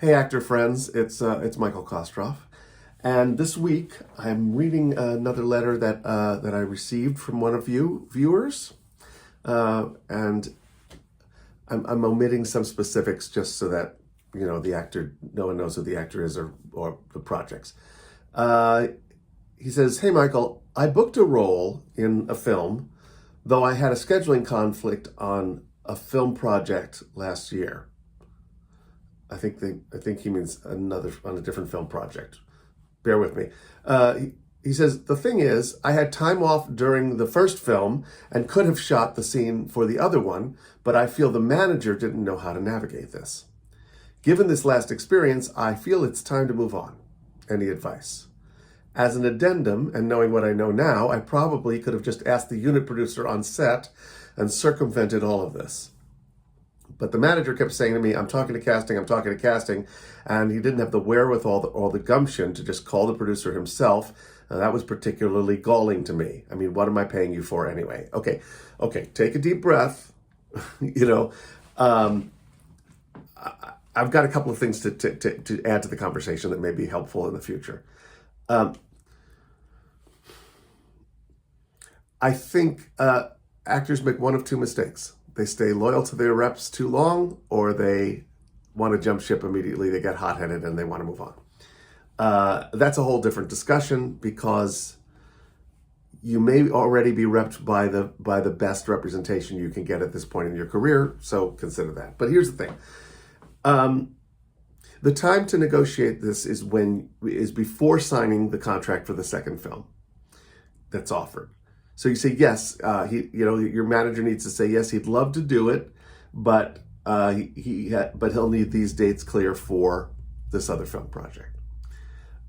Hey, actor friends, it's Michael Kostroff, and this week I'm reading another letter that I received from one of you viewers, and I'm omitting some specifics just so that the actor, no one knows who the actor is or the projects. Uh, he says, "Hey, Michael, I booked a role in a film, though I had a scheduling conflict on a film project last year." I think he means another on a different film project. Bear with me. He says, "The thing is, I had time off during the first film and could have shot the scene for the other one, but I feel the manager didn't know how to navigate this. Given this last experience, I feel it's time to move on. Any advice?" As an addendum, and knowing what I know now, I probably could have just asked the unit producer on set and circumvented all of this. But the manager kept saying to me, I'm talking to casting, and he didn't have the wherewithal or the gumption to just call the producer himself. That was particularly galling to me. I mean, what am I paying you for anyway? Okay, take a deep breath. you know, um, I've got a couple of things to add to the conversation that may be helpful in the future. Um, I think actors make one of two mistakes. They stay loyal to their reps too long, or they want to jump ship immediately. They get hot-headed and they want to move on. That's a whole different discussion because you may already be repped by the best representation you can get at this point in your career, so consider that. But here's the thing. The time to negotiate this is before signing the contract for the second film that's offered. So you say yes. Your manager needs to say yes. He'd love to do it, but he'll need these dates clear for this other film project,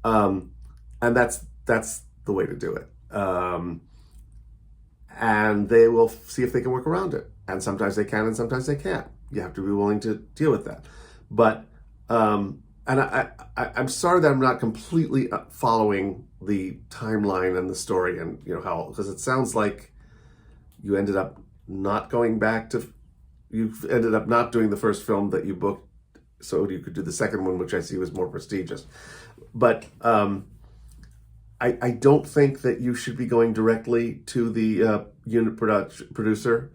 and that's the way to do it. And they will see if they can work around it. And sometimes they can, and sometimes they can't. You have to be willing to deal with that. But I'm sorry that I'm not completely following the timeline and the story, and how, because it sounds like you ended up not doing the first film that you booked so you could do the second one, which I see was more prestigious. But I don't think that you should be going directly to the unit producer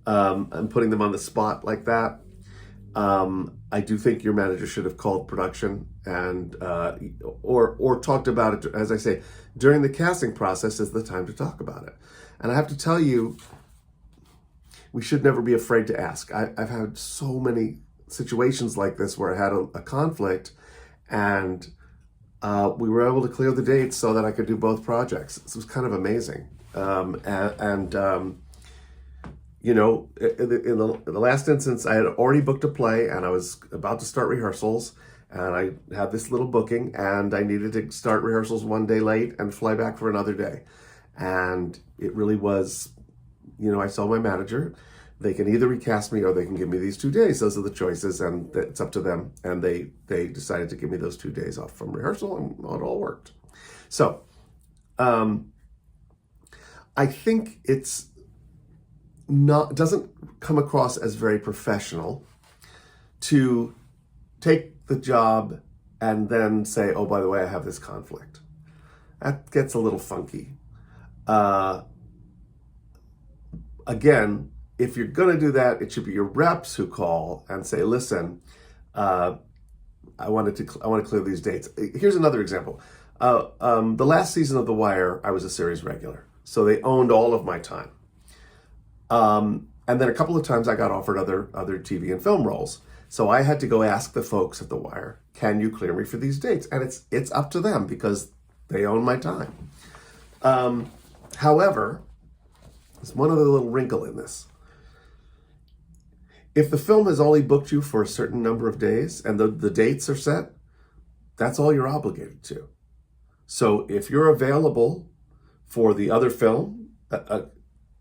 and putting them on the spot like that. I do think your manager should have called production and or talked about it. As I say, during the casting process is the time to talk about it. And I have to tell you, we should never be afraid to ask. I've had so many situations like this where I had a conflict, and we were able to clear the dates so that I could do both projects. This was kind of amazing. In the last instance, I had already booked a play and I was about to start rehearsals, and I had this little booking and I needed to start rehearsals one day late and fly back for another day. And it really was, I saw my manager. They can either recast me or they can give me these 2 days. Those are the choices, and it's up to them. And they decided to give me those 2 days off from rehearsal, and it all worked. So I think doesn't come across as very professional to take the job and then say, oh, by the way, I have this conflict. That gets a little funky. Again, if you're going to do that, it should be your reps who call and say, listen, I want to clear these dates. Here's another example. The last season of The Wire, I was a series regular, so they owned all of my time. And then a couple of times I got offered other TV and film roles. So I had to go ask the folks at The Wire, can you clear me for these dates? And it's up to them because they own my time. However, there's one other little wrinkle in this. If the film has only booked you for a certain number of days and the dates are set, that's all you're obligated to. So if you're available for the other film,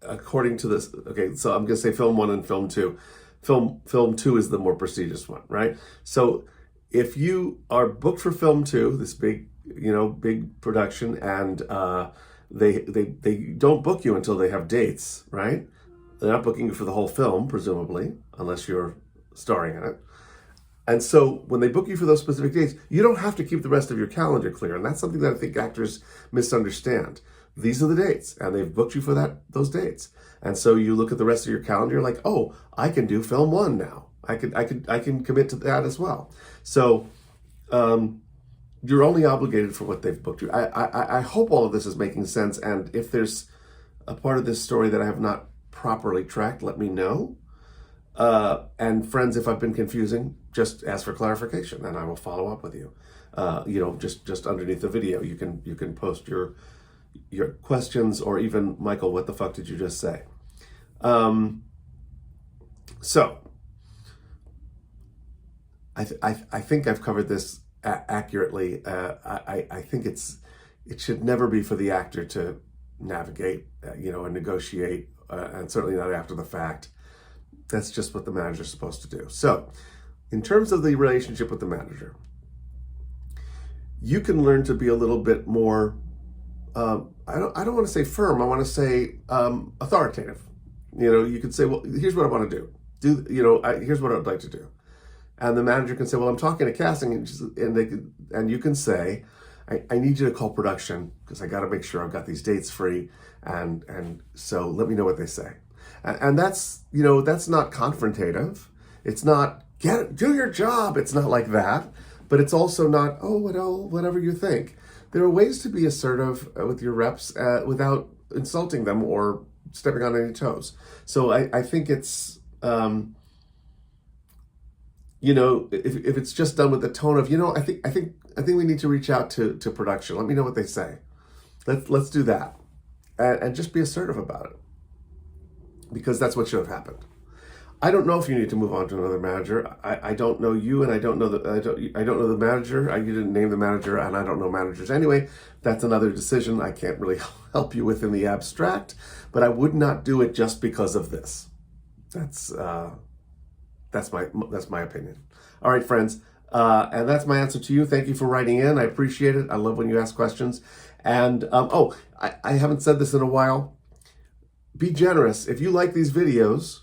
according to this, okay, so I'm going to say film 1 and film 2. Film 2 is the more prestigious one, right? So if you are booked for film 2, this big production, and they don't book you until they have dates, right? They're not booking you for the whole film, presumably, unless you're starring in it. And so when they book you for those specific dates, you don't have to keep the rest of your calendar clear. And that's something that I think actors misunderstand. These are the dates, and they've booked you for those dates. And so you look at the rest of your calendar, you're like, oh, I can do film 1 now. I can commit to that as well. So you're only obligated for what they've booked you. I hope all of this is making sense. And if there's a part of this story that I have not properly tracked, let me know. And friends, if I've been confusing, just ask for clarification, and I will follow up with you. Just underneath the video, you can post your questions, or even, Michael, what the fuck did you just say? So I think I've covered this accurately. I think it should never be for the actor to navigate, and negotiate, and certainly not after the fact. That's just what the manager's supposed to do. So, in terms of the relationship with the manager, you can learn to be a little bit more, I don't want to say firm, I want to say authoritative. You could say, well, here's what I want to do. Here's what I'd like to do. And the manager can say, well, I'm talking to casting, and you can say, I need you to call production because I got to make sure I've got these dates free, and so let me know what they say. And that's not confrontative. It's not do your job. It's not like that. But it's also not, whatever you think. There are ways to be assertive with your reps without insulting them or stepping on any toes. So I think it's, if it's just done with the tone of, I think we need to reach out to production. Let me know what they say. Let's do that, and just be assertive about it, because that's what should have happened. I don't know if you need to move on to another manager. I don't know you, and I don't know the manager. You didn't name the manager, and I don't know managers anyway. That's another decision I can't really help you with in the abstract. But I would not do it just because of this. That's my opinion. All right, friends, and that's my answer to you. Thank you for writing in. I appreciate it. I love when you ask questions. And I haven't said this in a while. Be generous. If you like these videos,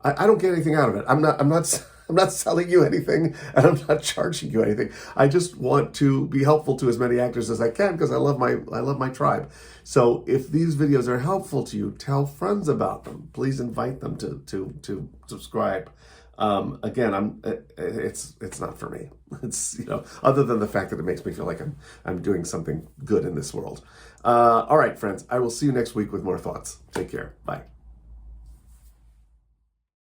I don't get anything out of it. I'm not selling you anything, and I'm not charging you anything. I just want to be helpful to as many actors as I can, because I love my tribe. So if these videos are helpful to you, tell friends about them. Please invite them to subscribe. Again, it's not for me. It's, other than the fact that it makes me feel like I'm doing something good in this world. All right, friends, I will see you next week with more thoughts. Take care. Bye.